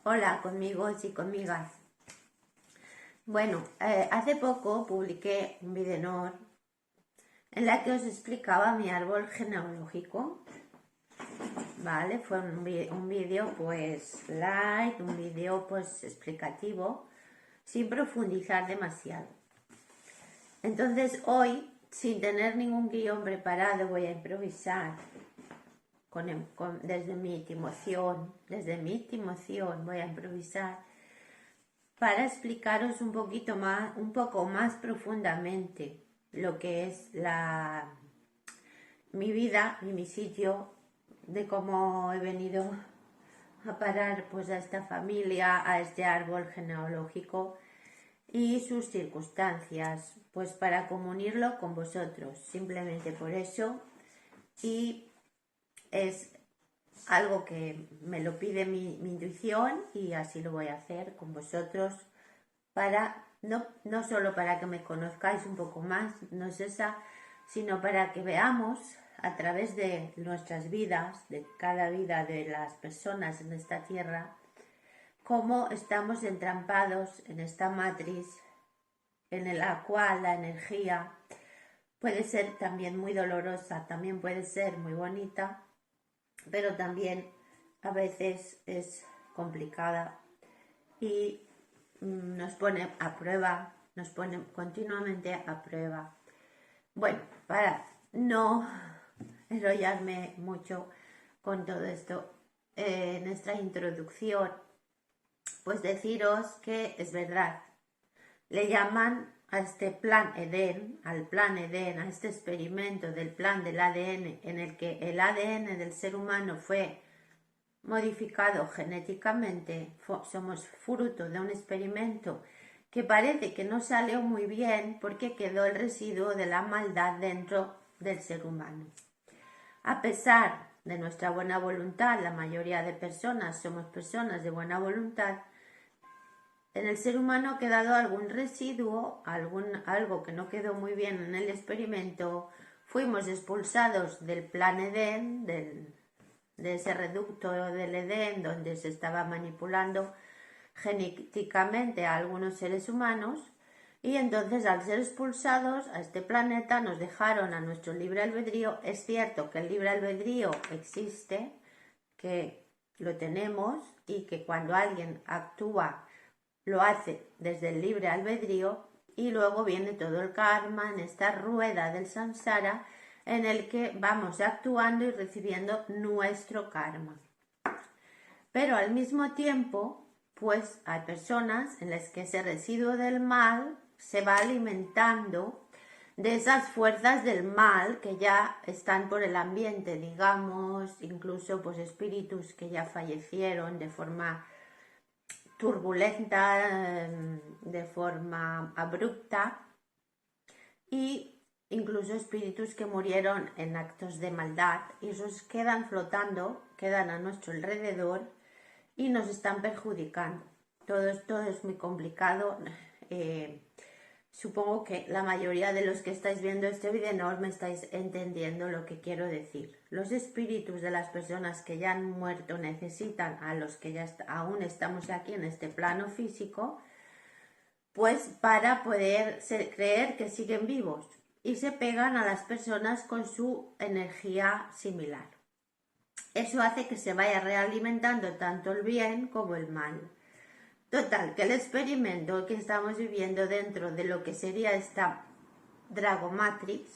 Hola, conmigos y conmigas. Bueno, hace poco publiqué un vídeo en la que os explicaba mi árbol genealógico. Vale, fue un vídeo pues light, un vídeo pues explicativo, sin profundizar demasiado. Entonces hoy, sin tener ningún guión preparado, voy a improvisar desde mi emoción voy a improvisar para explicaros un poco más profundamente lo que es mi vida y mi sitio, de cómo he venido a parar pues a esta familia, a este árbol genealógico y sus circunstancias, pues para comunirlo con vosotros, simplemente por eso. Y es algo que me lo pide mi intuición y así lo voy a hacer con vosotros para no solo para que me conozcáis un poco más, no es esa, sino para que veamos a través de nuestras vidas, de cada vida de las personas en esta tierra, cómo estamos entrampados en esta matriz en la cual la energía puede ser también muy dolorosa, también puede ser muy bonita, pero también a veces es complicada y nos pone a prueba, nos pone continuamente a prueba. Bueno, para no enrollarme mucho con todo esto, en esta introducción, pues deciros que es verdad, le llaman a este plan Edén, a este experimento del plan del ADN, en el que el ADN del ser humano fue modificado genéticamente, somos fruto de un experimento que parece que no salió muy bien porque quedó el residuo de la maldad dentro del ser humano. A pesar de nuestra buena voluntad, la mayoría de personas somos personas de buena voluntad, en el ser humano ha quedado algún residuo, algo que no quedó muy bien en el experimento. Fuimos expulsados del plan Edén, de ese reducto del Edén donde se estaba manipulando genéticamente a algunos seres humanos, y entonces al ser expulsados a este planeta nos dejaron a nuestro libre albedrío. Es cierto que el libre albedrío existe, que lo tenemos y que cuando alguien actúa lo hace desde el libre albedrío, y luego viene todo el karma en esta rueda del samsara en el que vamos actuando y recibiendo nuestro karma. Pero al mismo tiempo, pues hay personas en las que ese residuo del mal se va alimentando de esas fuerzas del mal que ya están por el ambiente, digamos, incluso pues espíritus que ya fallecieron de forma turbulenta, de forma abrupta, y incluso espíritus que murieron en actos de maldad, y esos quedan flotando, quedan a nuestro alrededor y nos están perjudicando. Todo esto es muy complicado. Supongo que la mayoría de los que estáis viendo este vídeo me estáis entendiendo lo que quiero decir. Los espíritus de las personas que ya han muerto necesitan a los que ya aún estamos aquí en este plano físico, pues para poder creer que siguen vivos, y se pegan a las personas con su energía similar. Eso hace que se vaya realimentando tanto el bien como el mal. Total, que el experimento que estamos viviendo dentro de lo que sería esta Dragomatrix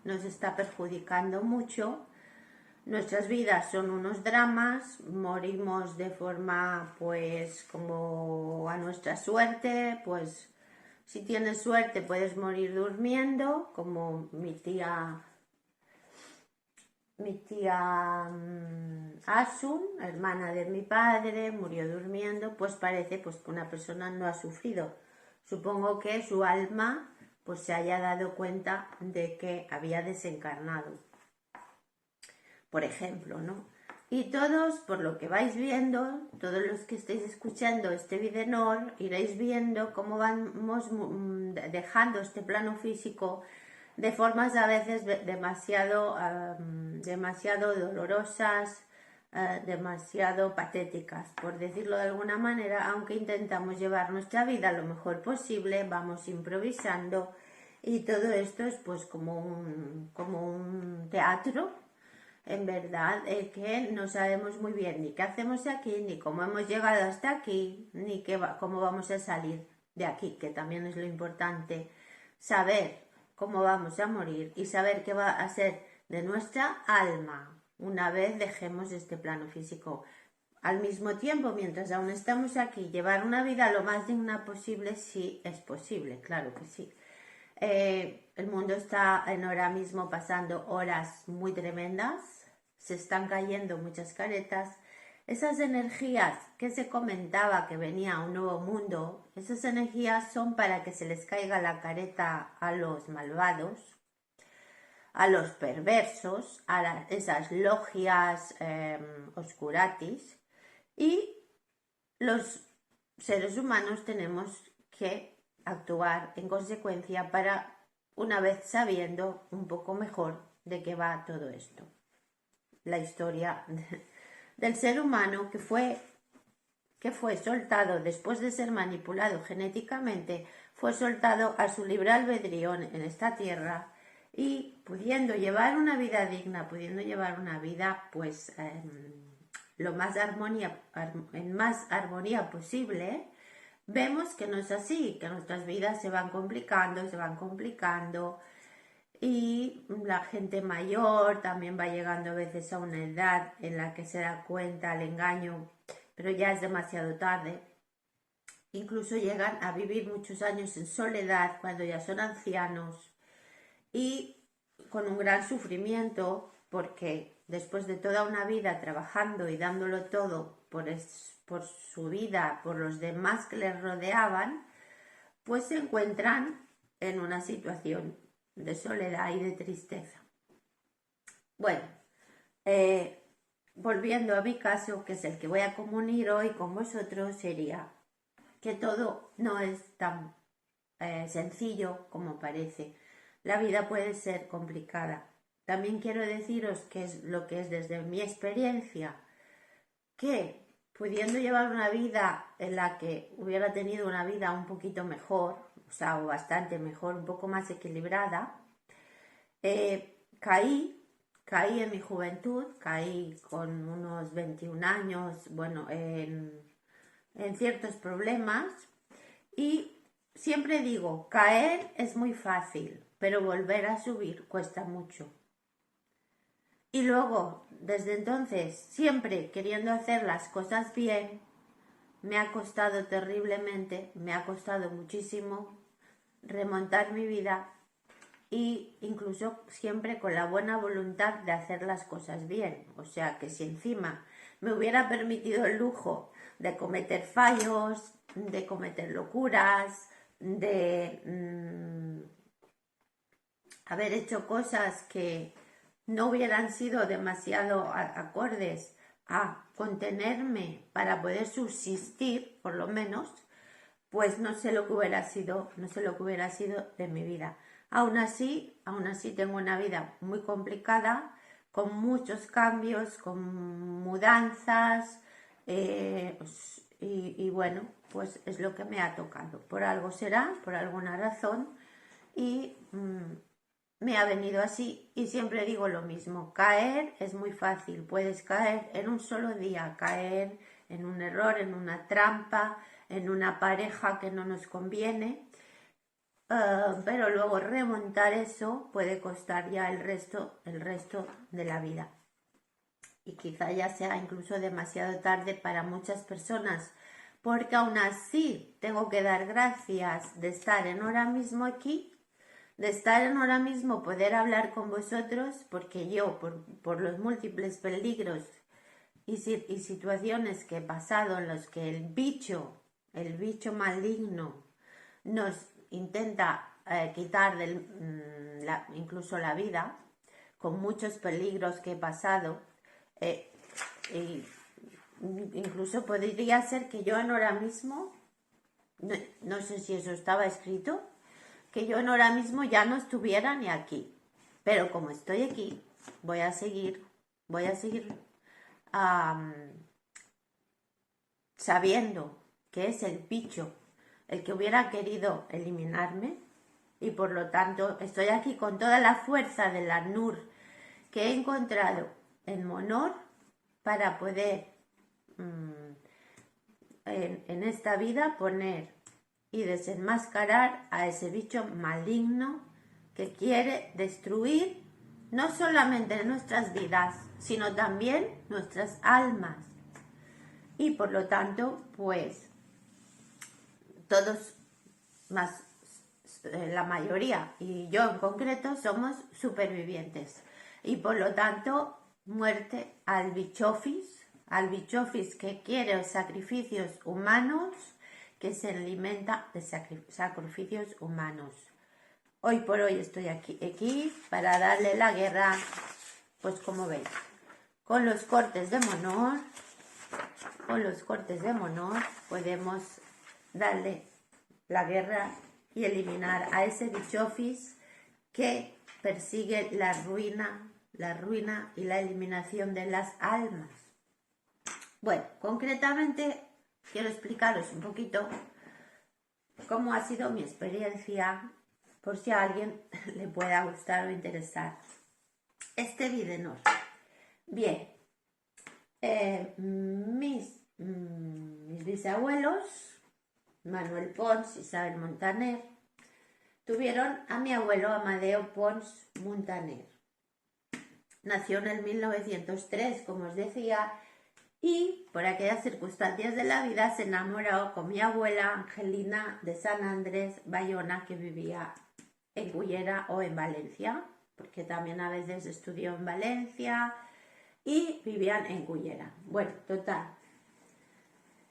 nos está perjudicando mucho. Nuestras vidas son unos dramas, morimos de forma pues como a nuestra suerte. Pues si tienes suerte puedes morir durmiendo, como mi tía Asun, hermana de mi padre, murió durmiendo. Pues parece pues que una persona no ha sufrido. Supongo que su alma pues se haya dado cuenta de que había desencarnado, por ejemplo, ¿no? Y todos, por lo que vais viendo, todos los que estéis escuchando este vídeo, iréis viendo cómo vamos dejando este plano físico de formas a veces demasiado dolorosas, demasiado patéticas, por decirlo de alguna manera, aunque intentamos llevar nuestra vida lo mejor posible, vamos improvisando y todo esto es pues como un teatro, en verdad, que no sabemos muy bien ni qué hacemos aquí, ni cómo hemos llegado hasta aquí, ni cómo vamos a salir de aquí, que también es lo importante, saber cómo vamos a morir y saber qué va a ser de nuestra alma una vez dejemos este plano físico. Al mismo tiempo, mientras aún estamos aquí, llevar una vida lo más digna posible, sí es posible, claro que sí. El mundo está ahora mismo pasando horas muy tremendas, se están cayendo muchas caretas. Esas energías que se comentaba que venía un nuevo mundo, esas energías son para que se les caiga la careta a los malvados, a los perversos, a esas logias oscuratis, y los seres humanos tenemos que actuar en consecuencia para, una vez sabiendo un poco mejor de qué va todo esto. La historia del ser humano que fue soltado después de ser manipulado genéticamente, fue soltado a su libre albedrío en esta tierra y pudiendo llevar una vida digna, pudiendo llevar una vida pues lo más en más armonía posible, vemos que no es así, que nuestras vidas se van complicando y la gente mayor también va llegando a veces a una edad en la que se da cuenta el engaño, pero ya es demasiado tarde. Incluso llegan a vivir muchos años en soledad cuando ya son ancianos y con un gran sufrimiento porque después de toda una vida trabajando y dándolo todo por su vida, por los demás que les rodeaban, pues se encuentran en una situación de soledad y de tristeza. Bueno, volviendo a mi caso, que es el que voy a comunicar hoy con vosotros, sería que todo no es tan sencillo como parece. La vida puede ser complicada. También quiero deciros que es lo que es desde mi experiencia, que pudiendo llevar una vida en la que hubiera tenido una vida un poquito mejor, o bastante mejor, un poco más equilibrada, caí en mi juventud, caí con unos 21 años, bueno, en ciertos problemas y siempre digo, caer es muy fácil, pero volver a subir cuesta mucho. Y luego, desde entonces, siempre queriendo hacer las cosas bien, me ha costado terriblemente, me ha costado muchísimo remontar mi vida e incluso siempre con la buena voluntad de hacer las cosas bien. O sea que si encima me hubiera permitido el lujo de cometer fallos, de cometer locuras, de haber hecho cosas que no hubieran sido demasiado acordes a contenerme para poder subsistir, por lo menos, pues no sé lo que hubiera sido de mi vida. Aún así tengo una vida muy complicada, con muchos cambios, con mudanzas, y bueno, pues es lo que me ha tocado. Por algo será, por alguna razón, y me ha venido así. Y siempre digo lo mismo, caer es muy fácil, puedes caer en un solo día, caer en un error, en una trampa, en una pareja que no nos conviene, pero luego remontar eso puede costar ya el resto de la vida. Y quizá ya sea incluso demasiado tarde para muchas personas, porque aún así tengo que dar gracias de estar en ahora mismo aquí, de estar en ahora mismo poder hablar con vosotros, porque yo por los múltiples peligros y situaciones que he pasado en los que el bicho maligno nos intenta quitar incluso la vida, con muchos peligros que he pasado, y incluso podría ser que yo en ahora mismo, no sé si eso estaba escrito, que yo en ahora mismo ya no estuviera ni aquí, pero como estoy aquí, voy a seguir sabiendo que es el bicho el que hubiera querido eliminarme, y por lo tanto estoy aquí con toda la fuerza de la Nur que he encontrado en Monor para poder en esta vida poner y desenmascarar a ese bicho maligno que quiere destruir no solamente nuestras vidas, sino también nuestras almas. Y por lo tanto, pues todos, más la mayoría y yo en concreto, somos supervivientes. Y por lo tanto, muerte al bichofis que quiere sacrificios humanos, que se alimenta de sacrificios humanos. Hoy por hoy estoy aquí para darle la guerra, pues como veis, con los cortes de Monor. Con los cortes de Monor podemos darle la guerra y eliminar a ese bichofis que persigue la ruina y la eliminación de las almas. Bueno, concretamente quiero explicaros un poquito cómo ha sido mi experiencia, por si a alguien le pueda gustar o interesar este vídeo. Bien, mis bisabuelos, Manuel Pons y Isabel Montaner, tuvieron a mi abuelo Amadeo Pons Montaner. Nació en el 1903, como os decía, y por aquellas circunstancias de la vida se enamoró con mi abuela Angelina de San Andrés Bayona, que vivía en Cullera o en Valencia, porque también a veces estudió en Valencia y vivían en Cullera. Bueno, total,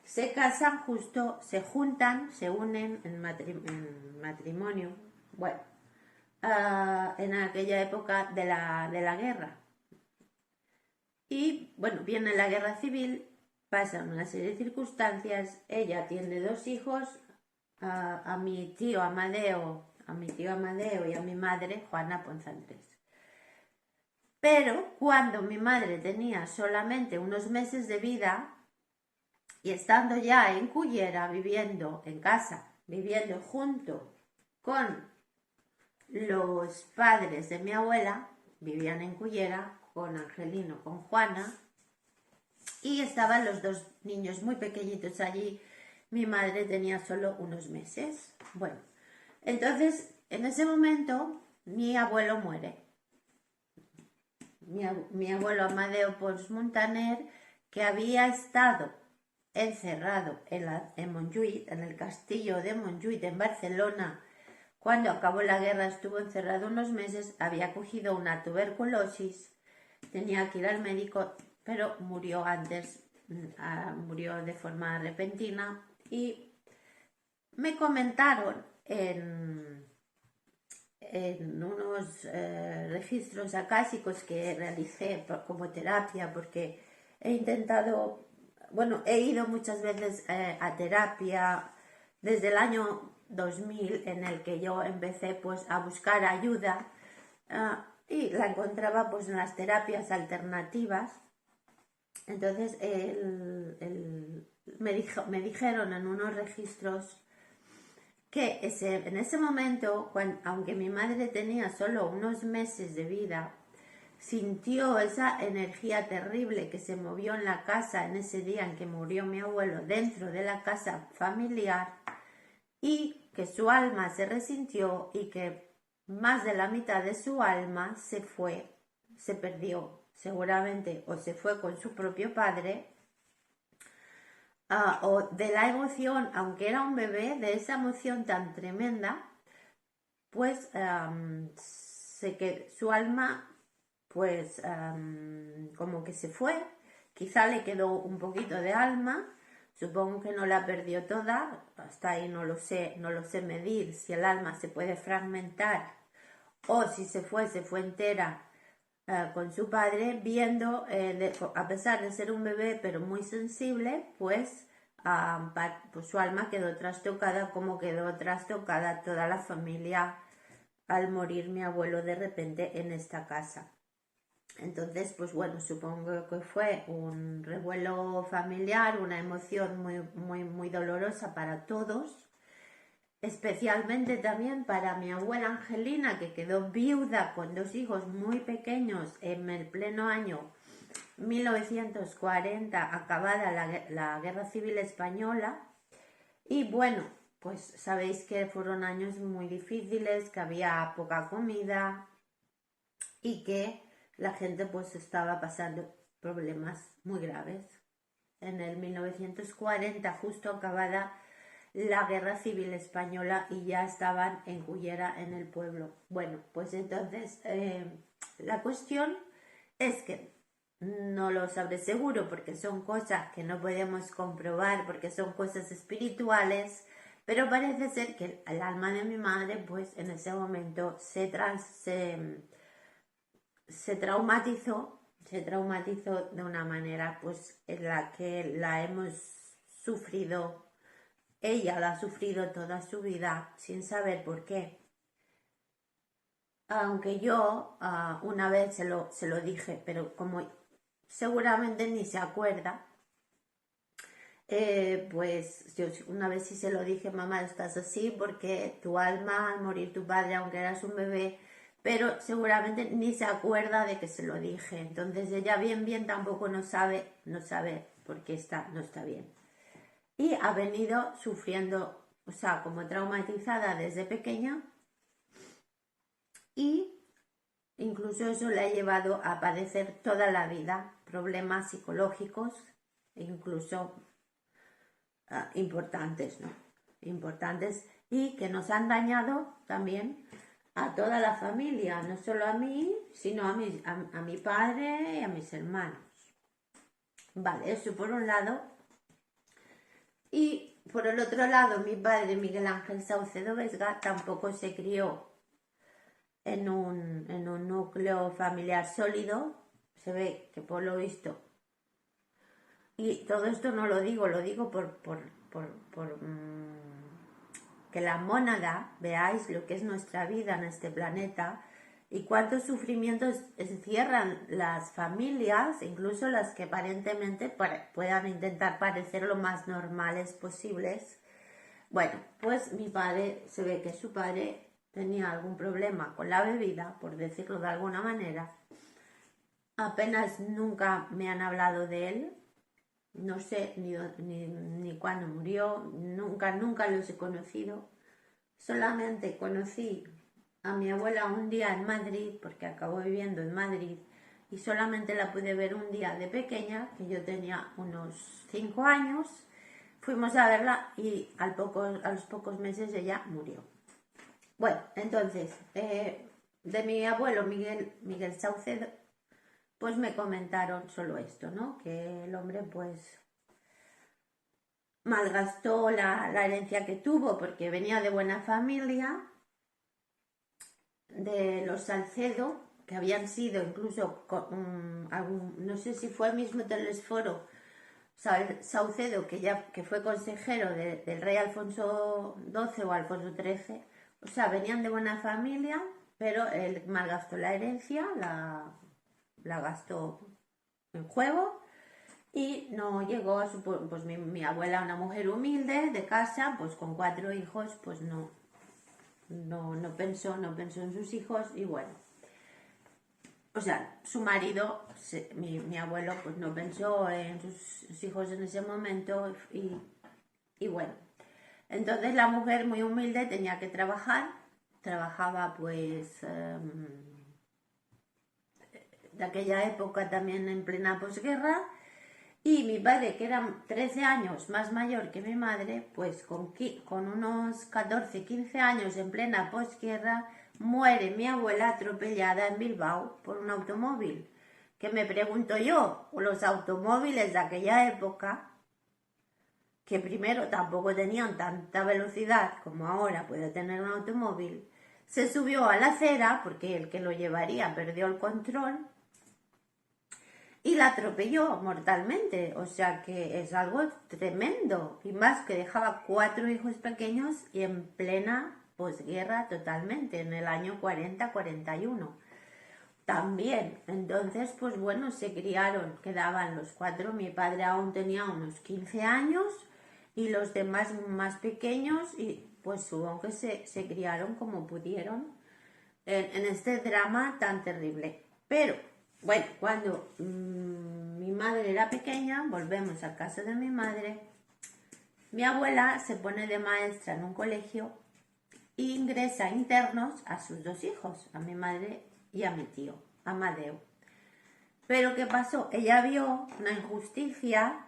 se casan justo, se juntan, se unen en matrimonio, bueno, en aquella época de la guerra. Y bueno, viene la guerra civil, pasan una serie de circunstancias, ella tiene 2 hijos, a mi tío Amadeo y a mi madre Juana Ponce Andrés. Pero cuando mi madre tenía solamente unos meses de vida y estando ya en Cullera, viviendo en casa, viviendo junto con los padres de mi abuela, vivían en Cullera con Angelino, con Juana, y estaban los 2 niños muy pequeñitos allí. Mi madre tenía solo unos meses. Bueno, entonces en ese momento mi abuelo muere. Mi abuelo Amadeo Pons Montaner, que había estado encerrado en Montjuïc, en el castillo de Montjuïc en Barcelona. Cuando acabó la guerra estuvo encerrado unos meses, había cogido una tuberculosis, tenía que ir al médico, pero murió antes, murió de forma repentina. Y me comentaron en unos registros acásicos que realicé como terapia, porque he intentado, bueno, he ido muchas veces a terapia desde el año 2000, en el que yo empecé pues a buscar ayuda, y la encontraba pues en las terapias alternativas. Entonces me dijeron en unos registros que en ese momento, aunque mi madre tenía solo unos meses de vida, sintió esa energía terrible que se movió en la casa en ese día en que murió mi abuelo, dentro de la casa familiar, y que su alma se resintió y que más de la mitad de su alma se perdió, seguramente, o se fue con su propio padre, o de la emoción, aunque era un bebé, de esa emoción tan tremenda, pues su alma pues como que se fue. Quizá le quedó un poquito de alma, supongo que no la perdió toda, hasta ahí no lo sé medir si el alma se puede fragmentar o si se fue entera con su padre, viendo, a pesar de ser un bebé pero muy sensible, pues su alma quedó trastocada, como quedó trastocada toda la familia al morir mi abuelo de repente en esta casa. Entonces, pues bueno, supongo que fue un revuelo familiar, una emoción muy dolorosa para todos, especialmente también para mi abuela Angelina, que quedó viuda con dos hijos muy pequeños en el pleno año 1940, acabada la Guerra Civil Española. Y bueno, pues sabéis que fueron años muy difíciles, que había poca comida y que la gente pues estaba pasando problemas muy graves. En el 1940, justo acabada la Guerra Civil Española, y ya estaban en Cullera, en el pueblo. Bueno, pues entonces la cuestión es que no lo sabré seguro porque son cosas que no podemos comprobar, porque son cosas espirituales, pero parece ser que el alma de mi madre pues en ese momento se traumatizó de una manera pues en la que la hemos sufrido. Ella la ha sufrido toda su vida sin saber por qué. Aunque yo una vez se lo dije, pero como seguramente ni se acuerda, pues yo una vez sí se lo dije: mamá, estás así porque tu alma, al morir tu padre, aunque eras un bebé, pero seguramente ni se acuerda de que se lo dije. Entonces ella bien tampoco no sabe por qué no está bien. Y ha venido sufriendo, o sea, como traumatizada desde pequeña, y incluso eso le ha llevado a padecer toda la vida problemas psicológicos, incluso importantes, ¿no? Importantes, y que nos han dañado también a toda la familia, no solo a mí, sino a mi padre y a mis hermanos. Vale, eso por un lado. Y por el otro lado, mi padre, Miguel Ángel Saucedo Vesga, tampoco se crió en un núcleo familiar sólido. Se ve que por lo visto, y todo esto no lo digo por que la mónada veáis lo que es nuestra vida en este planeta y cuántos sufrimientos encierran las familias, incluso las que aparentemente puedan intentar parecer lo más normales posibles. Bueno, pues mi padre, se ve que su padre tenía algún problema con la bebida, por decirlo de alguna manera. Apenas nunca me han hablado de él. No sé ni cuándo murió, nunca los he conocido. Solamente conocí a mi abuela un día en Madrid, porque acabó viviendo en Madrid, y solamente la pude ver un día de pequeña, que yo tenía unos 5 años. Fuimos a verla y a los pocos meses ella murió. Bueno, entonces, de mi abuelo Miguel Saucedo, pues me comentaron solo esto, ¿no? Que el hombre pues malgastó la herencia que tuvo porque venía de buena familia, de los Salcedo, que habían sido incluso, no sé si fue el mismo Telesforo Saucedo, que fue consejero del rey Alfonso XII o Alfonso XIII. O sea, venían de buena familia, pero él malgastó la herencia, la gastó en juego, y no llegó a su... Pues mi abuela, una mujer humilde de casa, pues con 4 hijos, pues no pensó en sus hijos. Y bueno, o sea, su marido, mi abuelo, pues no pensó en sus hijos en ese momento. Y bueno, entonces la mujer muy humilde tenía que trabajaba pues de aquella época también en plena posguerra. Y mi padre, que era 13 años más mayor que mi madre, pues con unos 14, 15 años en plena posguerra, muere mi abuela atropellada en Bilbao por un automóvil. Que me pregunto yo, los automóviles de aquella época, que primero tampoco tenían tanta velocidad como ahora puede tener un automóvil, se subió a la acera porque el que lo llevaría perdió el control y la atropelló mortalmente. O sea que es algo tremendo, y más que dejaba 4 hijos pequeños y en plena posguerra totalmente, en el año 40-41. también. Entonces, pues bueno, se criaron, quedaban los cuatro. Mi padre aún tenía unos 15 años y los demás más pequeños, y pues supongo que se criaron como pudieron en este drama tan terrible. Pero bueno, cuando mi madre era pequeña, volvemos al caso de mi madre, mi abuela se pone de maestra en un colegio e ingresa internos a sus dos hijos, a mi madre y a mi tío, Amadeo. Pero ¿qué pasó? Ella vio una injusticia,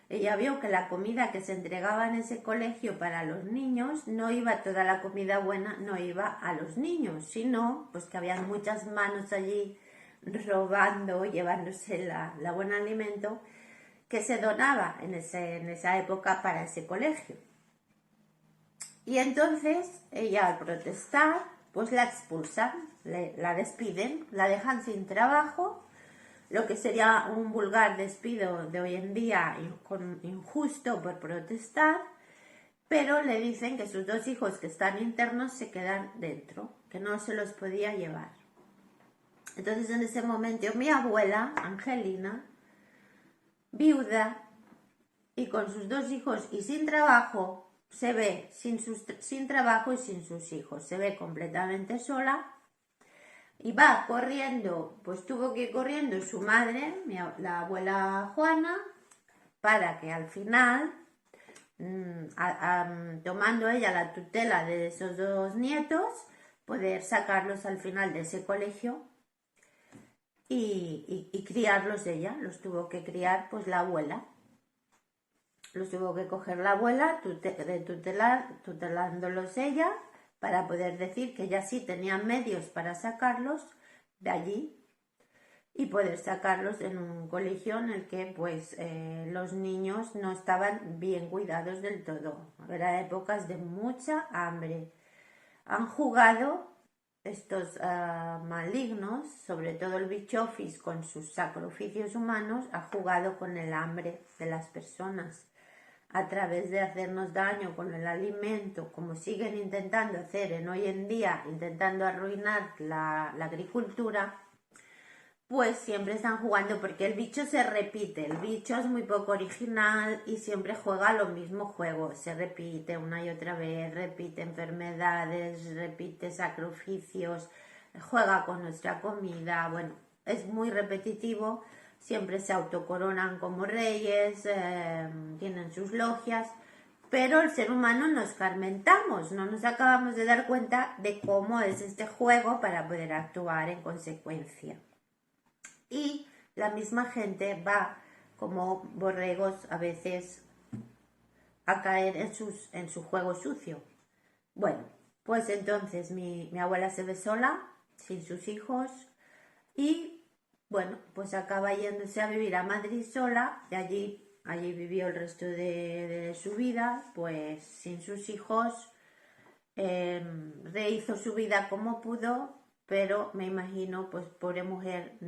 ella vio que la comida que se entregaba en ese colegio para los niños, no iba toda la comida buena, no iba a los niños, sino pues que había muchas manos allí robando, llevándose la buen alimento que se donaba en esa época para ese colegio. Y entonces ella, al protestar, pues la expulsan, la despiden, la dejan sin trabajo, lo que sería un vulgar despido de hoy en día, injusto por protestar, pero le dicen que sus dos hijos que están internos se quedan dentro, que no se los podía llevar. Entonces en ese momento mi abuela, Angelina, viuda y con sus dos hijos y sin trabajo, se ve sin trabajo y sin sus hijos, se ve completamente sola y va corriendo, pues tuvo que ir corriendo su madre, la abuela Juana, para que al final, tomando ella la tutela de esos dos nietos, poder sacarlos al final de ese colegio y criarlos ella, los tuvo que criar pues la abuela. Los tuvo que coger la abuela, tutelándolos ella, para poder decir que ella sí tenía medios para sacarlos de allí y poder sacarlos en un colegio en el que pues los niños no estaban bien cuidados del todo. Eran épocas de mucha hambre. Han jugado estos malignos, sobre todo el bichofis con sus sacrificios humanos, ha jugado con el hambre de las personas a través de hacernos daño con el alimento, como siguen intentando hacer en hoy en día, intentando arruinar la agricultura, pues siempre están jugando, porque el bicho se repite, el bicho es muy poco original y siempre juega lo mismo juego, se repite una y otra vez, repite enfermedades, repite sacrificios, juega con nuestra comida, bueno, es muy repetitivo. Siempre se autocoronan como reyes, tienen sus logias, pero el ser humano nos carmentamos, no nos acabamos de dar cuenta de cómo es este juego para poder actuar en consecuencia. Y la misma gente va como borregos a veces a caer en su juego sucio. Bueno, pues entonces mi abuela se ve sola, sin sus hijos, y bueno, pues acaba yéndose a vivir a Madrid sola y allí vivió el resto de su vida, pues sin sus hijos, rehizo su vida como pudo, pero me imagino, pues pobre mujer,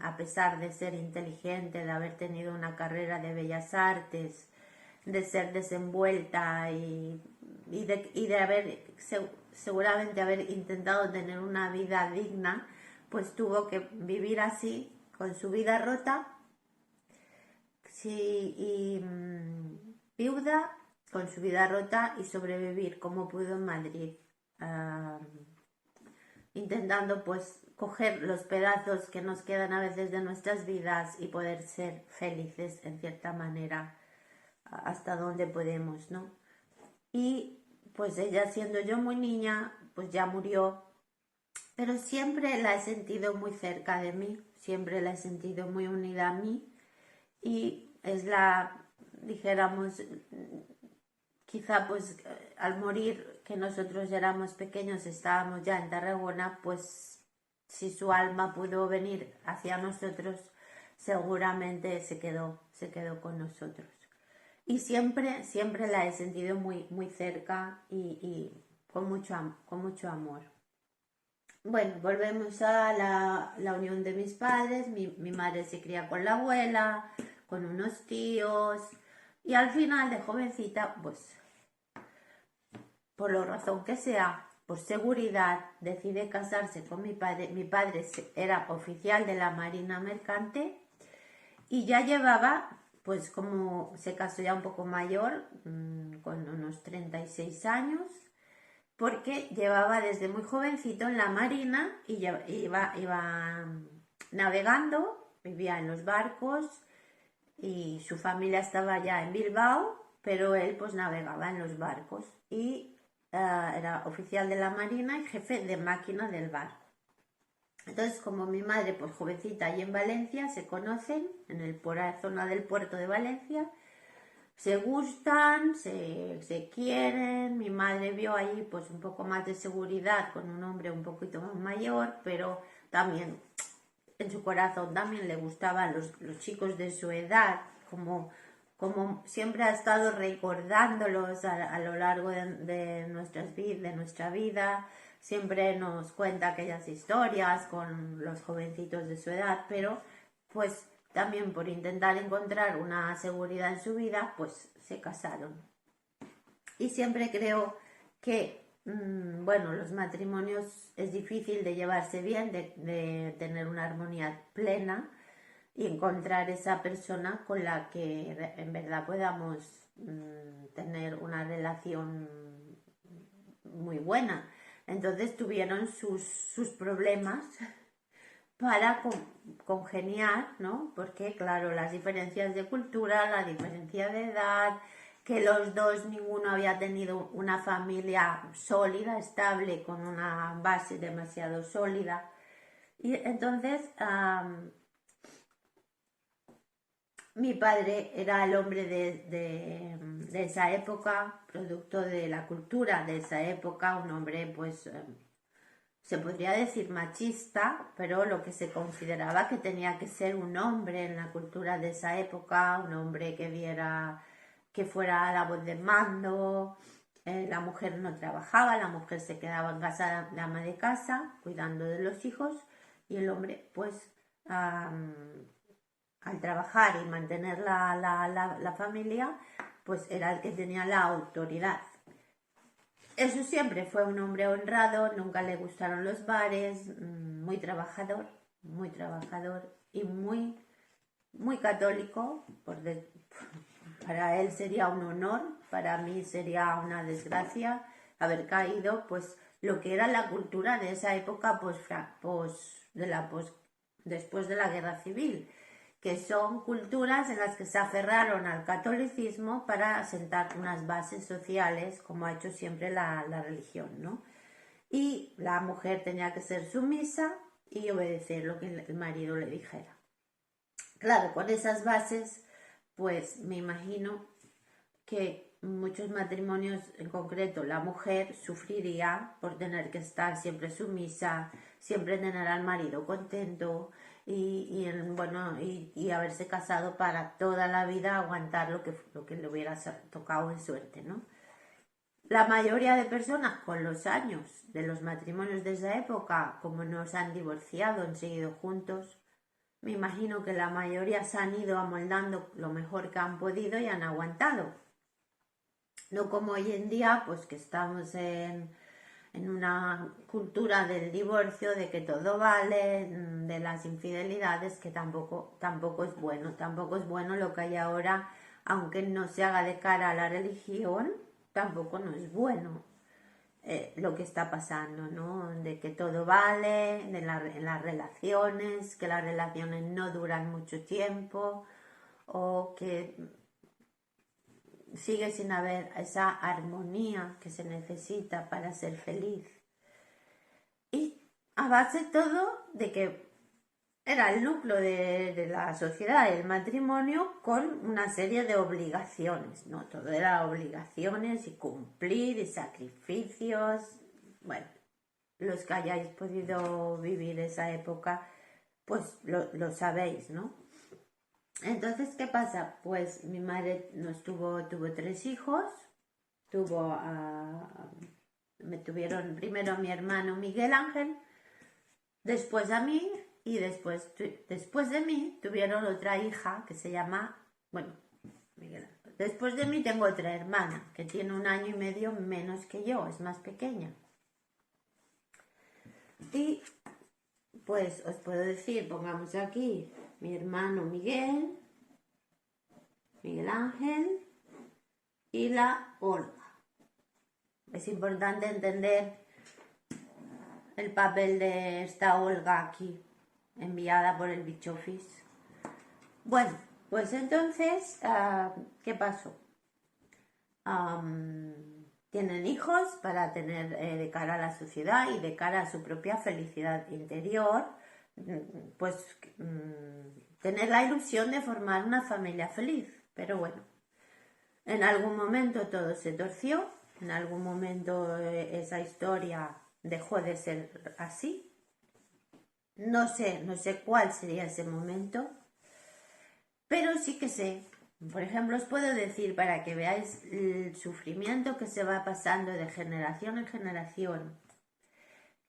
a pesar de ser inteligente, de haber tenido una carrera de bellas artes, de ser desenvuelta y de haber, seguramente haber intentado tener una vida digna, pues tuvo que vivir así, con su vida rota, viuda, con su vida rota, y sobrevivir como pudo en Madrid, intentando pues coger los pedazos que nos quedan a veces de nuestras vidas y poder ser felices en cierta manera, hasta donde podemos, ¿no? Y pues ella, siendo yo muy niña, pues ya murió, pero siempre la he sentido muy cerca de mí, siempre la he sentido muy unida a mí, y es dijéramos, quizá pues al morir, que nosotros éramos pequeños, estábamos ya en Tarragona, pues si su alma pudo venir hacia nosotros, seguramente se quedó con nosotros. Y siempre la he sentido muy, muy cerca y con mucho amor. Bueno, volvemos a la unión de mis padres. Mi madre se cría con la abuela, con unos tíos, y al final de jovencita, pues por la razón que sea, por seguridad, decide casarse con mi padre. Mi padre era oficial de la Marina Mercante y ya llevaba, pues como se casó ya un poco mayor, con unos 36 años, porque llevaba desde muy jovencito en la Marina y iba navegando, vivía en los barcos y su familia estaba ya en Bilbao, pero él pues navegaba en los barcos y era oficial de la Marina y jefe de máquina del barco. Entonces, como mi madre, pues jovencita, allí en Valencia, se conocen por la zona del puerto de Valencia, se gustan, se quieren. Mi madre vio allí pues un poco más de seguridad con un hombre un poquito más mayor, pero también en su corazón también le gustaban los chicos de su edad, como siempre ha estado recordándolos a lo largo de nuestra vida. Siempre nos cuenta aquellas historias con los jovencitos de su edad, pero pues también por intentar encontrar una seguridad en su vida, pues se casaron. Y siempre creo que, bueno, los matrimonios es difícil de llevarse bien, de tener una armonía plena y encontrar esa persona con la que en verdad podamos tener una relación muy buena. Entonces tuvieron sus problemas para congeniar, ¿no? Porque, claro, las diferencias de cultura, la diferencia de edad, que los dos, ninguno había tenido una familia sólida, estable, con una base demasiado sólida. Y entonces, mi padre era el hombre de esa época, producto de la cultura de esa época, un hombre pues se podría decir machista, pero lo que se consideraba que tenía que ser un hombre en la cultura de esa época, un hombre que fuera la voz de mando. La mujer no trabajaba, la mujer se quedaba en casa, la ama de casa, cuidando de los hijos, y el hombre pues al trabajar y mantener la familia, pues era el que tenía la autoridad. Eso siempre fue un hombre honrado, nunca le gustaron los bares, muy trabajador y muy católico. Para él sería un honor, para mí sería una desgracia haber caído, pues lo que era la cultura de esa época, después de la guerra civil, que son culturas en las que se aferraron al catolicismo para asentar unas bases sociales, como ha hecho siempre la religión, ¿no? Y la mujer tenía que ser sumisa y obedecer lo que el marido le dijera. Claro, con esas bases, pues me imagino que muchos matrimonios, en concreto la mujer, sufriría por tener que estar siempre sumisa, siempre tener al marido contento y haberse casado para toda la vida aguantar lo que le hubiera tocado en suerte, ¿no? La mayoría de personas con los años de los matrimonios de esa época, como no se han divorciado, han seguido juntos, me imagino que la mayoría se han ido amoldando lo mejor que han podido y han aguantado. No como hoy en día, pues que estamos en una cultura del divorcio, de que todo vale, de las infidelidades, que tampoco es bueno. Tampoco es bueno lo que hay ahora, aunque no se haga de cara a la religión, tampoco no es bueno lo que está pasando, ¿no? De que todo vale, en las relaciones, que las relaciones no duran mucho tiempo o que sigue sin haber esa armonía que se necesita para ser feliz. Y a base todo de que era el núcleo de la sociedad, el matrimonio, con una serie de obligaciones, ¿no? Todo era obligaciones y cumplir y sacrificios. Bueno, los que hayáis podido vivir esa época, pues lo sabéis, ¿no? Entonces, ¿qué pasa? Pues mi madre tuvo 3 hijos, me tuvieron primero a mi hermano Miguel Ángel, después a mí, y después de mí tuvieron otra hija que se llama, Miguel Ángel. Después de mí tengo otra hermana que tiene 1 año y medio menos que yo, es más pequeña. Y pues os puedo decir, pongamos aquí mi hermano Miguel Ángel y la Olga. Es importante entender el papel de esta Olga aquí, enviada por el Bichofis. Bueno, pues entonces, ¿qué pasó? Tienen hijos para tener de cara a la sociedad y de cara a su propia felicidad interior, pues tener la ilusión de formar una familia feliz. Pero bueno, en algún momento todo se torció, en algún momento esa historia dejó de ser así. No sé cuál sería ese momento, pero sí que sé. Por ejemplo, os puedo decir, para que veáis el sufrimiento que se va pasando de generación en generación,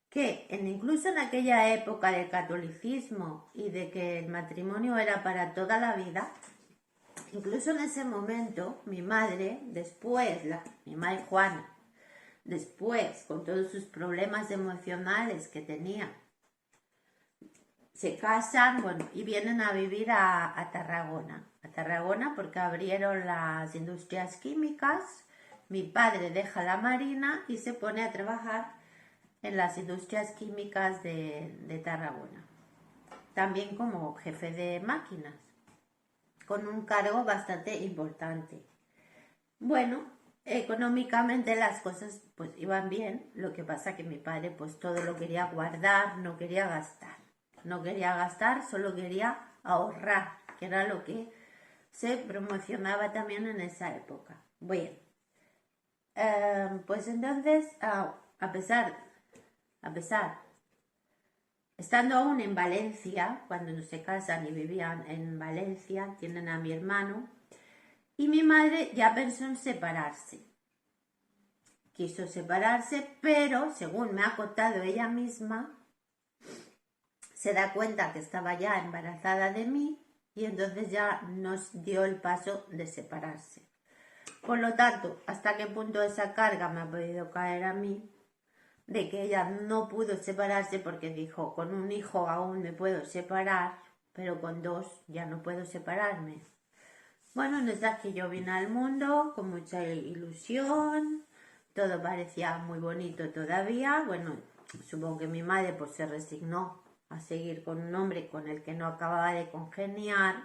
que incluso en aquella época del catolicismo y de que el matrimonio era para toda la vida, incluso en ese momento, mi madre, después, mi madre Juana, después, con todos sus problemas emocionales que tenía, se casan, bueno, y vienen a vivir a Tarragona. A Tarragona porque abrieron las industrias químicas. Mi padre deja la marina y se pone a trabajar en las industrias químicas de Tarragona. También como jefe de máquinas, con un cargo bastante importante. Bueno, económicamente las cosas pues iban bien, lo que pasa que mi padre pues todo lo quería guardar, no quería gastar. No quería gastar, solo quería ahorrar, que era lo que se promocionaba también en esa época. Bueno, pues entonces, a pesar, estando aún en Valencia, cuando se casan y vivían en Valencia, tienen a mi hermano, y mi madre ya pensó en separarse. Quiso separarse, pero según me ha contado ella misma, se da cuenta que estaba ya embarazada de mí y entonces ya nos dio el paso de separarse. Por lo tanto, ¿hasta qué punto esa carga me ha podido caer a mí? De que ella no pudo separarse porque dijo, con un hijo aún me puedo separar, pero con dos ya no puedo separarme. Bueno, no es que yo vine al mundo con mucha ilusión, todo parecía muy bonito todavía. Bueno, supongo que mi madre pues se resignó a seguir con un hombre con el que no acababa de congeniar,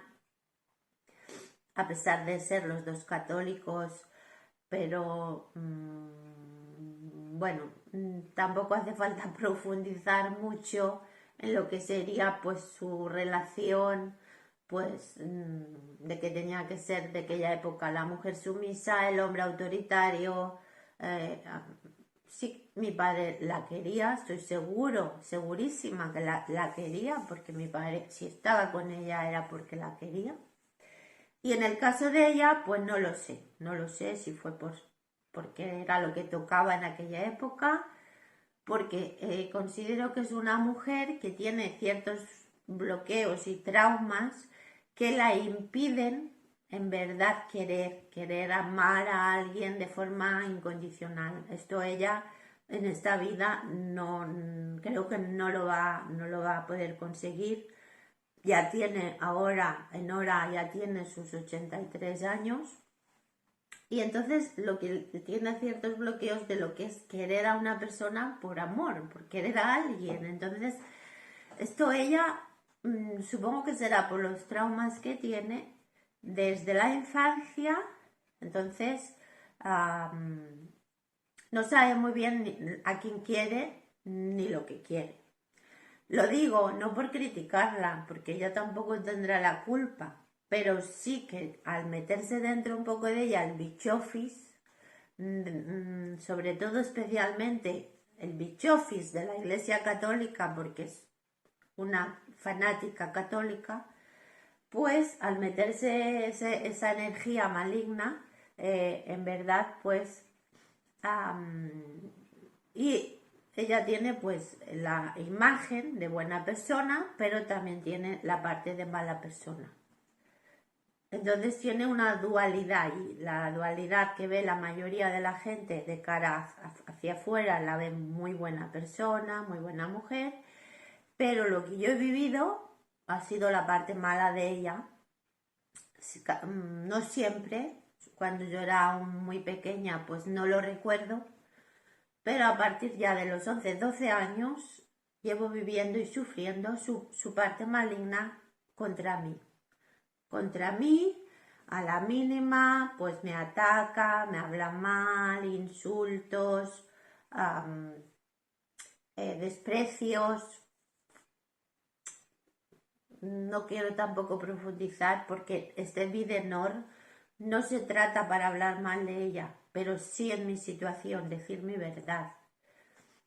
a pesar de ser los dos católicos, pero bueno, tampoco hace falta profundizar mucho en lo que sería pues su relación, pues de que tenía que ser de aquella época la mujer sumisa, el hombre autoritario. Sí, mi padre la quería, estoy segurísima que la quería, porque mi padre, si estaba con ella era porque la quería. Y en el caso de ella, pues no lo sé si fue porque era lo que tocaba en aquella época, porque considero que es una mujer que tiene ciertos bloqueos y traumas que la impiden en verdad querer amar a alguien de forma incondicional. Esto ella en esta vida no, creo que no lo va a poder conseguir. Ya tiene Nora ya tiene sus 83 años y entonces lo que tiene ciertos bloqueos de lo que es querer a una persona por amor, por querer a alguien. Entonces esto ella supongo que será por los traumas que tiene desde la infancia. Entonces no sabe muy bien a quién quiere ni lo que quiere. Lo digo no por criticarla, porque ella tampoco tendrá la culpa, pero sí que al meterse dentro un poco de ella el bichofis, sobre todo especialmente el bichofis de la Iglesia Católica, porque es una fanática católica, pues al meterse esa energía maligna, en verdad, pues, y ella tiene pues la imagen de buena persona, pero también tiene la parte de mala persona. Entonces tiene una dualidad y la dualidad que ve la mayoría de la gente de cara hacia afuera la ve muy buena persona, muy buena mujer, pero lo que yo he vivido ha sido la parte mala de ella. No siempre, cuando yo era muy pequeña pues no lo recuerdo, pero a partir ya de los 11, 12 años llevo viviendo y sufriendo su parte maligna contra mí. Contra mí, a la mínima, pues me ataca, me habla mal, insultos, desprecios. No quiero tampoco profundizar porque este Videnor no se trata para hablar mal de ella, pero sí en mi situación, decir mi verdad.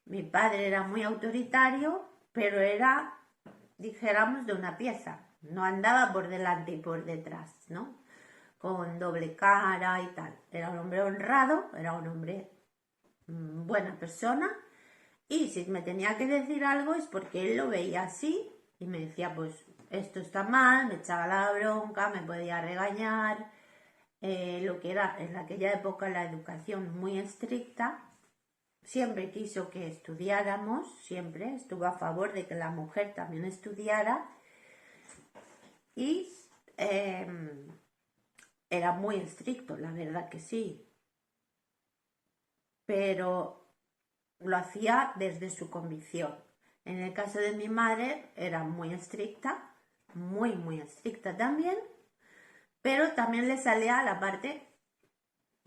Mi padre era muy autoritario, pero era, dijéramos, de una pieza. No andaba por delante y por detrás, ¿no? Con doble cara y tal. Era un hombre honrado, era un hombre buena persona, y si me tenía que decir algo es porque él lo veía así y me decía, pues esto está mal, me echaba la bronca, me podía regañar. Lo que era en aquella época la educación muy estricta. Siempre quiso que estudiáramos, siempre estuvo a favor de que la mujer también estudiara, y era muy estricto, la verdad que sí, pero lo hacía desde su convicción. En el caso de mi madre era muy estricta, muy estricta también, pero también le salía la parte,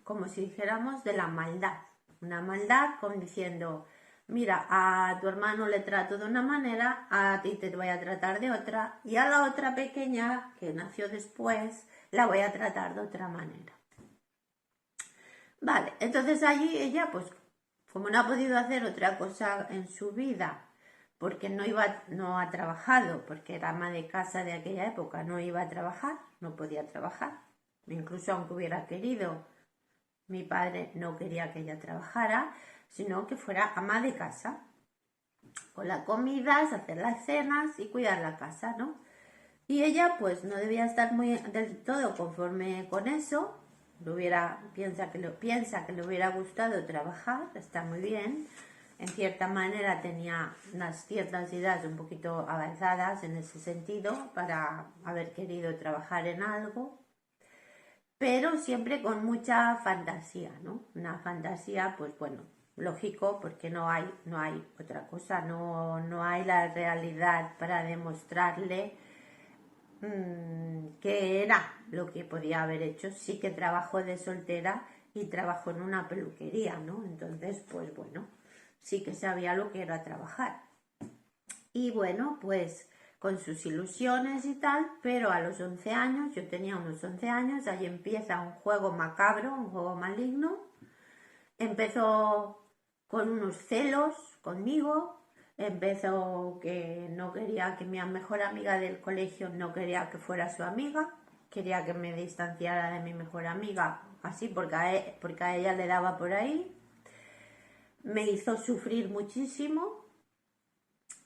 como si dijéramos, de la maldad. Una maldad como diciendo, mira, a tu hermano le trato de una manera, a ti te voy a tratar de otra, y a la otra pequeña, que nació después, la voy a tratar de otra manera. Vale, entonces allí ella, pues, como no ha podido hacer otra cosa en su vida, porque no ha trabajado, porque era ama de casa de aquella época, no iba a trabajar, no podía trabajar, incluso aunque hubiera querido, mi padre no quería que ella trabajara, sino que fuera ama de casa, con las comidas, hacer las cenas y cuidar la casa, ¿no? Y ella pues no debía estar muy del todo conforme con eso. Piensa que le hubiera gustado trabajar, está muy bien. En cierta manera tenía unas ciertas ideas un poquito avanzadas en ese sentido para haber querido trabajar en algo, pero siempre con mucha fantasía, ¿no? Una fantasía, pues bueno, lógico, porque no hay otra cosa, no hay la realidad para demostrarle que era lo que podía haber hecho. Sí que trabajó de soltera y trabajó en una peluquería, ¿no? Entonces, pues bueno, sí que sabía lo que era trabajar. Y bueno, pues con sus ilusiones y tal, pero a los 11 años, yo tenía unos 11 años, ahí empieza un juego macabro, un juego maligno. Empezó con unos celos conmigo, empezó que no quería que mi mejor amiga del colegio no quería que fuera su amiga, quería que me distanciara de mi mejor amiga, así porque a ella le daba por ahí. Me hizo sufrir muchísimo.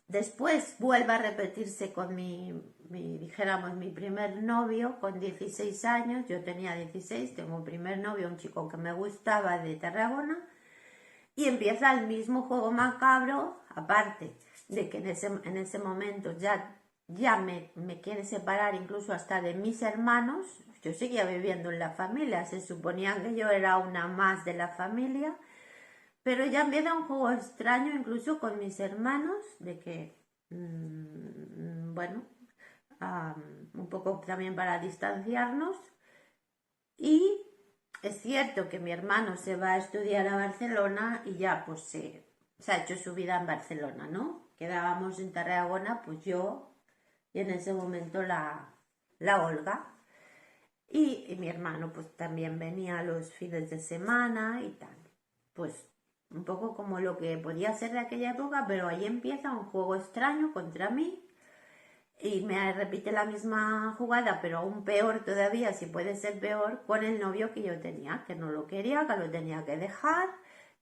Después vuelve a repetirse con dijéramos, mi primer novio con 16 años. Yo tenía 16, tengo un primer novio, un chico que me gustaba de Tarragona. Y empieza el mismo juego macabro, aparte de que en ese momento ya me quiere separar incluso hasta de mis hermanos. Yo seguía viviendo en la familia, se suponía que yo era una más de la familia, pero ya empieza un juego extraño incluso con mis hermanos, de que, bueno, un poco también para distanciarnos. Y es cierto que mi hermano se va a estudiar a Barcelona y ya pues se ha hecho su vida en Barcelona, ¿no? Quedábamos en Tarragona, pues yo y en ese momento la Olga. Y mi hermano pues también venía los fines de semana y tal. Pues un poco como lo que podía ser de aquella época, pero ahí empieza un juego extraño contra mí. Y me repite la misma jugada, pero aún peor todavía, si puede ser peor, con el novio que yo tenía, que no lo quería, que lo tenía que dejar,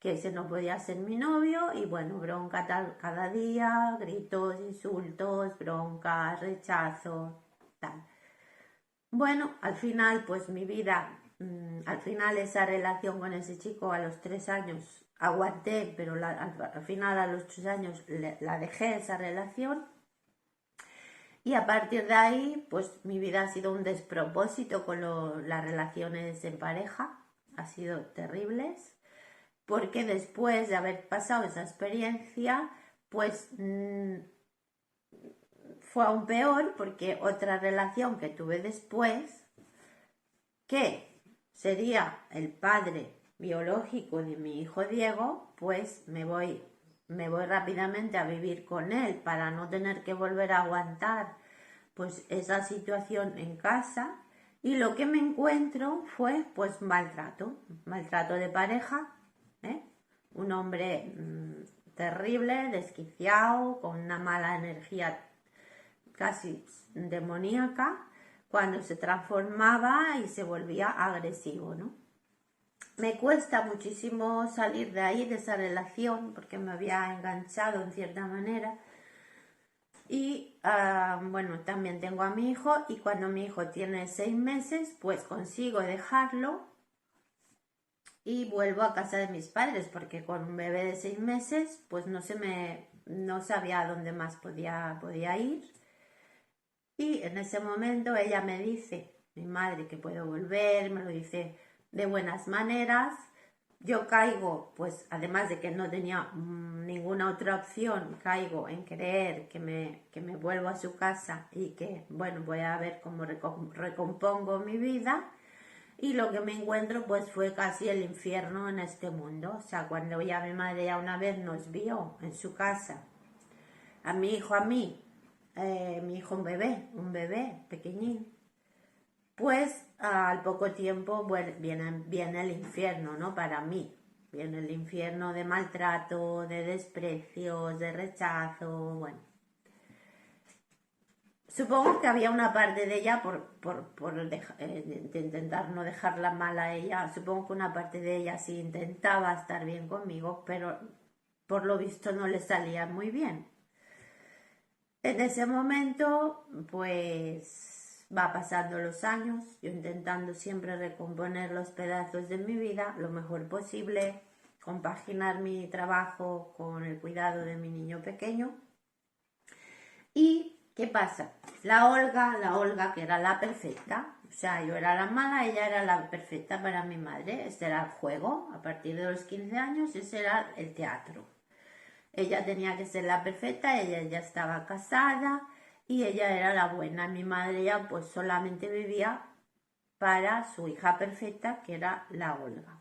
que ese no podía ser mi novio, y bueno, bronca tal, cada día, gritos, insultos, bronca, rechazo, tal. bueno, al final, pues mi vida, al final esa relación con ese chico a los 3 años aguanté, pero al final a los 3 años la dejé esa relación. Y a partir de ahí, pues mi vida ha sido un despropósito con las relaciones en pareja, ha sido terribles, porque después de haber pasado esa experiencia, pues fue aún peor, porque otra relación que tuve después, que sería el padre biológico de mi hijo Diego, pues me voy rápidamente a vivir con él para no tener que volver a aguantar pues esa situación en casa, y lo que me encuentro fue pues maltrato de pareja, ¿eh? Un hombre terrible, desquiciado, con una mala energía casi demoníaca, cuando se transformaba y se volvía agresivo, ¿no? Me cuesta muchísimo salir de ahí, de esa relación, porque me había enganchado en cierta manera. Y bueno, también tengo a mi hijo, y cuando mi hijo tiene 6 meses, pues consigo dejarlo y vuelvo a casa de mis padres, porque con un bebé de 6 meses, pues no sabía a dónde más podía ir. Y en ese momento ella me dice, mi madre, que puedo volver, me lo dice de buenas maneras. Yo caigo, pues además de que no tenía ninguna otra opción, caigo en creer que me vuelvo a su casa y que, bueno, voy a ver cómo recompongo mi vida. Y lo que me encuentro pues fue casi el infierno en este mundo. O sea, cuando ya mi madre ya una vez nos vio en su casa, a mi hijo, mi hijo un bebé pequeñín, pues al poco tiempo viene el infierno, ¿no? Para mí, viene el infierno de maltrato, de desprecios, de rechazo, bueno. Supongo que había una parte de ella, de intentar no dejarla mal a ella, supongo que una parte de ella sí intentaba estar bien conmigo, pero por lo visto no le salía muy bien. En ese momento, pues va pasando los años, yo intentando siempre recomponer los pedazos de mi vida lo mejor posible, compaginar mi trabajo con el cuidado de mi niño pequeño. ¿Y qué pasa? La Olga que era la perfecta, o sea, yo era la mala, ella era la perfecta para mi madre. Este era el juego, a partir de los 15 años, ese era el teatro. Ella tenía que ser la perfecta, ella ya estaba casada y ella era la buena. Mi madre ya pues solamente vivía para su hija perfecta, que era la Olga.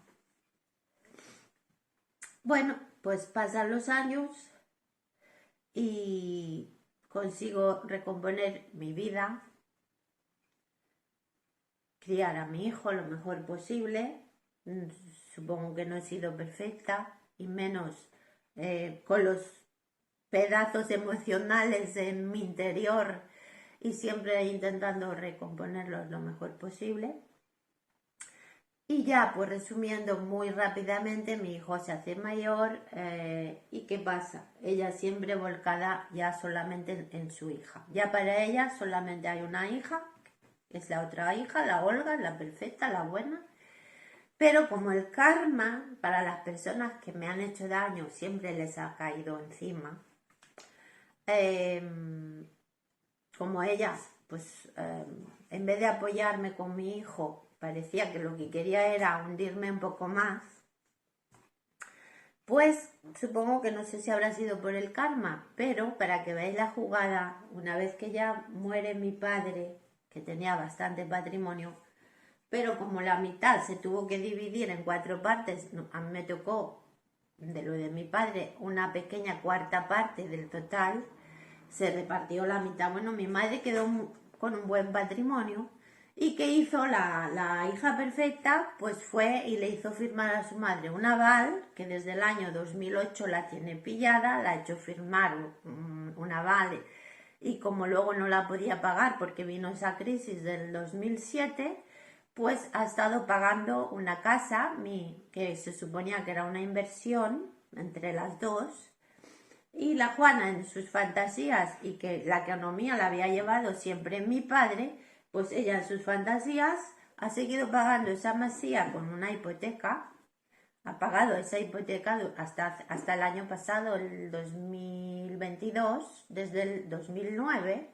Bueno, pues pasan los años y consigo recomponer mi vida, criar a mi hijo lo mejor posible. Supongo que no he sido perfecta, y menos con los pedazos emocionales en mi interior, y siempre intentando recomponerlos lo mejor posible. Y ya, pues resumiendo muy rápidamente, mi hijo se hace mayor, ¿y qué pasa? Ella siempre volcada ya solamente en su hija. Ya para ella solamente hay una hija, es la otra hija, la Olga, la perfecta, la buena. Pero como el karma para las personas que me han hecho daño siempre les ha caído encima, como ella, pues en vez de apoyarme con mi hijo, parecía que lo que quería era hundirme un poco más, pues supongo que no sé si habrá sido por el karma, pero para que veáis la jugada, una vez que ya muere mi padre, que tenía bastante patrimonio, pero como la mitad se tuvo que dividir en 4 partes, a mí me tocó de lo de mi padre una pequeña cuarta parte del total, se repartió la mitad. Bueno, mi madre quedó con un buen patrimonio. ¿Y qué hizo la hija perfecta? Pues fue y le hizo firmar a su madre un aval, que desde el año 2008 la tiene pillada, la ha hecho firmar un aval, y como luego no la podía pagar porque vino esa crisis del 2007, pues ha estado pagando una casa, que se suponía que era una inversión entre las dos, y la Juana en sus fantasías, y que la economía la había llevado siempre mi padre, pues ella en sus fantasías ha seguido pagando esa masía con una hipoteca, ha pagado esa hipoteca hasta el año pasado, el 2022, desde el 2009,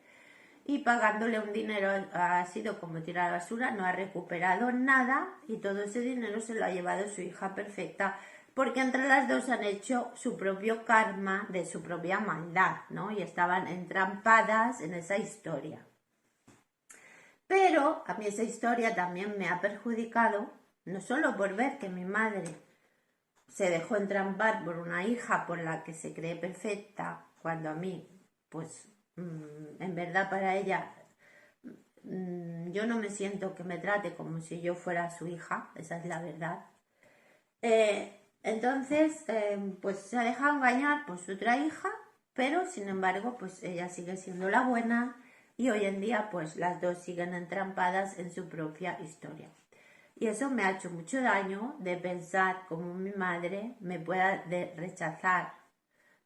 y pagándole un dinero ha sido como tirar a la basura, no ha recuperado nada y todo ese dinero se lo ha llevado su hija perfecta, porque entre las dos han hecho su propio karma de su propia maldad, ¿no? Y estaban entrampadas en esa historia. Pero a mí esa historia también me ha perjudicado, no solo por ver que mi madre se dejó entrampar por una hija por la que se cree perfecta, cuando a mí, pues, en verdad para ella, yo no me siento que me trate como si yo fuera su hija, esa es la verdad. Entonces, pues se ha dejado engañar por su otra hija, pero sin embargo, pues ella sigue siendo la buena y hoy en día, pues las dos siguen entrampadas en su propia historia. Y eso me ha hecho mucho daño de pensar cómo mi madre me pueda rechazar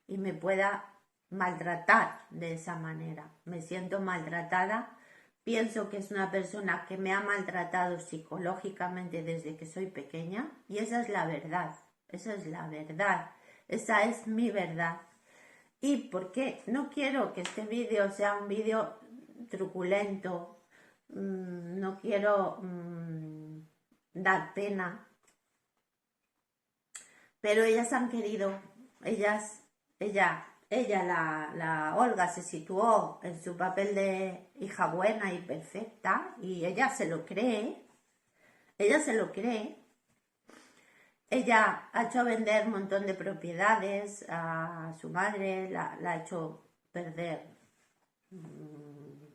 y me pueda maltratar de esa manera. Me siento maltratada. Pienso que es una persona que me ha maltratado psicológicamente desde que soy pequeña y esa es la verdad. Esa es la verdad. Esa es mi verdad. ¿Y por qué? No quiero que este vídeo sea un vídeo truculento. No quiero dar pena. Pero ellas han querido, la Olga se situó en su papel de hija buena y perfecta y ella se lo cree, ella se lo cree. Ella ha hecho vender un montón de propiedades a su madre, la ha hecho perder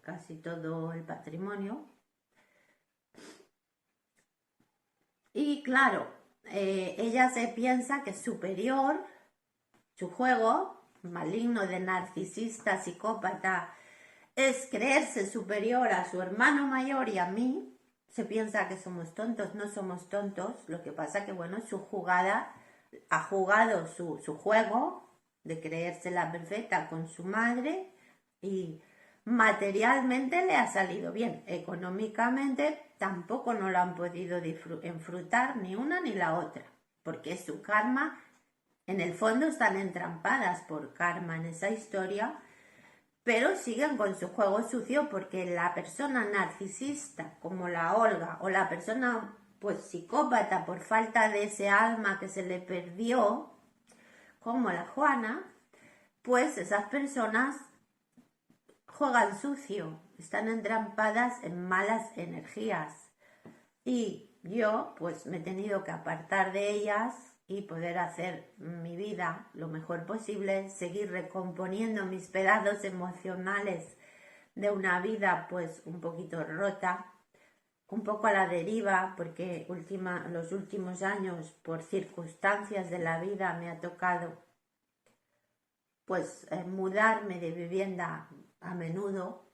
casi todo el patrimonio. Y claro, ella se piensa que es superior, su juego maligno de narcisista, psicópata, es creerse superior a su hermano mayor y a mí. Se piensa que somos tontos, no somos tontos, lo que pasa que bueno, su jugada, ha jugado su juego de creerse la perfecta con su madre y materialmente le ha salido bien, económicamente tampoco no lo han podido enfrutar ni una ni la otra, porque su karma, en el fondo están entrampadas por karma en esa historia, pero siguen con su juego sucio porque la persona narcisista como la Olga o la persona pues psicópata por falta de ese alma que se le perdió como la Juana, pues esas personas juegan sucio, están entrampadas en malas energías y yo pues me he tenido que apartar de ellas y poder hacer mi vida lo mejor posible, seguir recomponiendo mis pedazos emocionales de una vida pues un poquito rota, un poco a la deriva, porque los últimos años por circunstancias de la vida me ha tocado pues mudarme de vivienda a menudo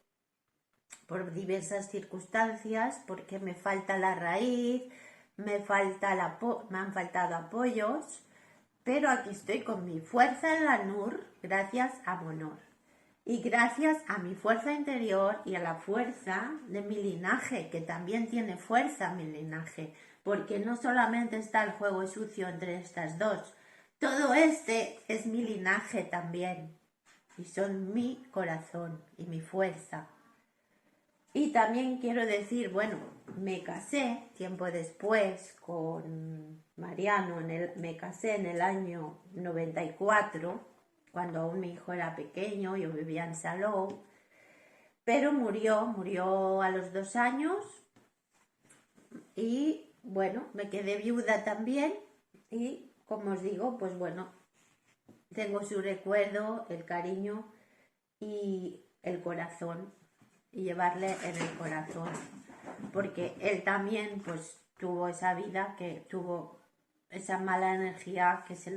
por diversas circunstancias, porque me falta la raíz, me han faltado apoyos, pero aquí estoy con mi fuerza en la NUR gracias a Monor y gracias a mi fuerza interior y a la fuerza de mi linaje, que también tiene fuerza mi linaje, porque no solamente está el juego sucio entre estas dos, todo este es mi linaje también y son mi corazón y mi fuerza. Y también quiero decir, bueno, me casé tiempo después con Mariano, me casé en el año 94, cuando aún mi hijo era pequeño, yo vivía en Salou, pero murió a los 2 años y bueno, me quedé viuda también y como os digo, pues bueno, tengo su recuerdo, el cariño y el corazón, y llevarle en el corazón, porque él también pues tuvo esa vida, que tuvo esa mala energía que se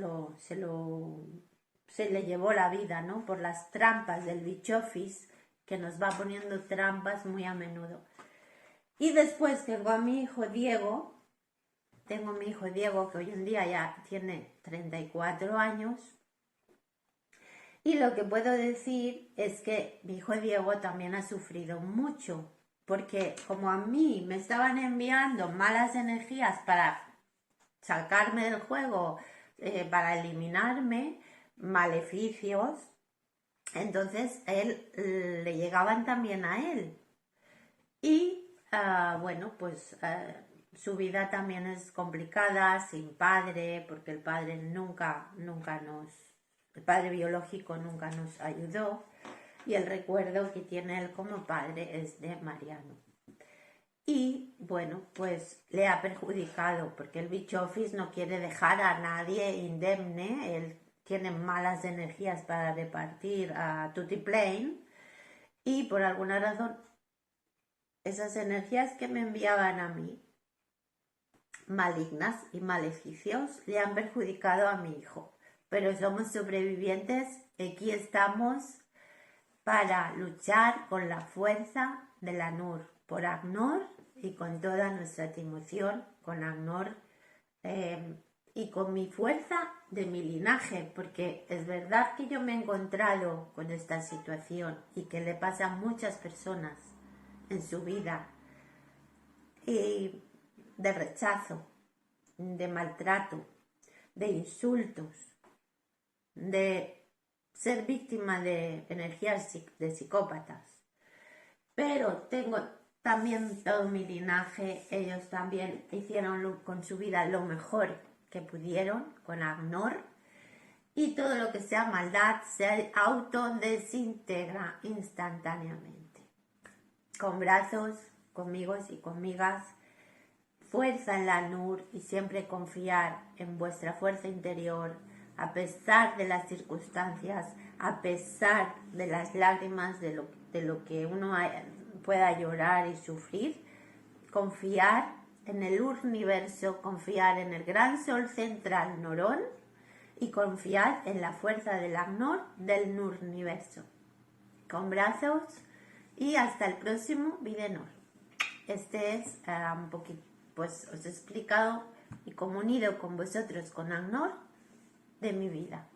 le llevó la vida, ¿no? Por las trampas del bichofis, que nos va poniendo trampas muy a menudo. Y después tengo mi hijo Diego, que hoy en día ya tiene 34 años. Y lo que puedo decir es que mi hijo Diego también ha sufrido mucho, porque como a mí me estaban enviando malas energías para sacarme del juego, para eliminarme, maleficios, entonces le llegaban también a él. Y bueno, pues su vida también es complicada, sin padre, porque el padre el padre biológico nunca nos ayudó, y el recuerdo que tiene él como padre es de Mariano. Y bueno, pues le ha perjudicado, porque el bicho office no quiere dejar a nadie indemne, él tiene malas energías para repartir a Tutiplane, y por alguna razón esas energías que me enviaban a mí, malignas y maleficios, le han perjudicado a mi hijo. Pero somos sobrevivientes y aquí estamos para luchar con la fuerza de la Nur, por Agnor y con toda nuestra emoción, con Agnor y con mi fuerza de mi linaje, porque es verdad que yo me he encontrado con esta situación y que le pasa a muchas personas en su vida, y de rechazo, de maltrato, de insultos, de ser víctima de energías de psicópatas. Pero tengo también todo mi linaje, ellos también hicieron con su vida lo mejor que pudieron con Agnor, y todo lo que sea maldad se autodesintegra instantáneamente. Con brazos, conmigo y conmigas, fuerza en la Nur y siempre confiar en vuestra fuerza interior, a pesar de las circunstancias, a pesar de las lágrimas, de lo que uno pueda llorar y sufrir, confiar en el universo, confiar en el gran sol central Norón y confiar en la fuerza del Agnor del Nurniverso. Con brazos y hasta el próximo Videnor. Este es un poquito, pues os he explicado y comunido con vosotros con Agnor de mi vida.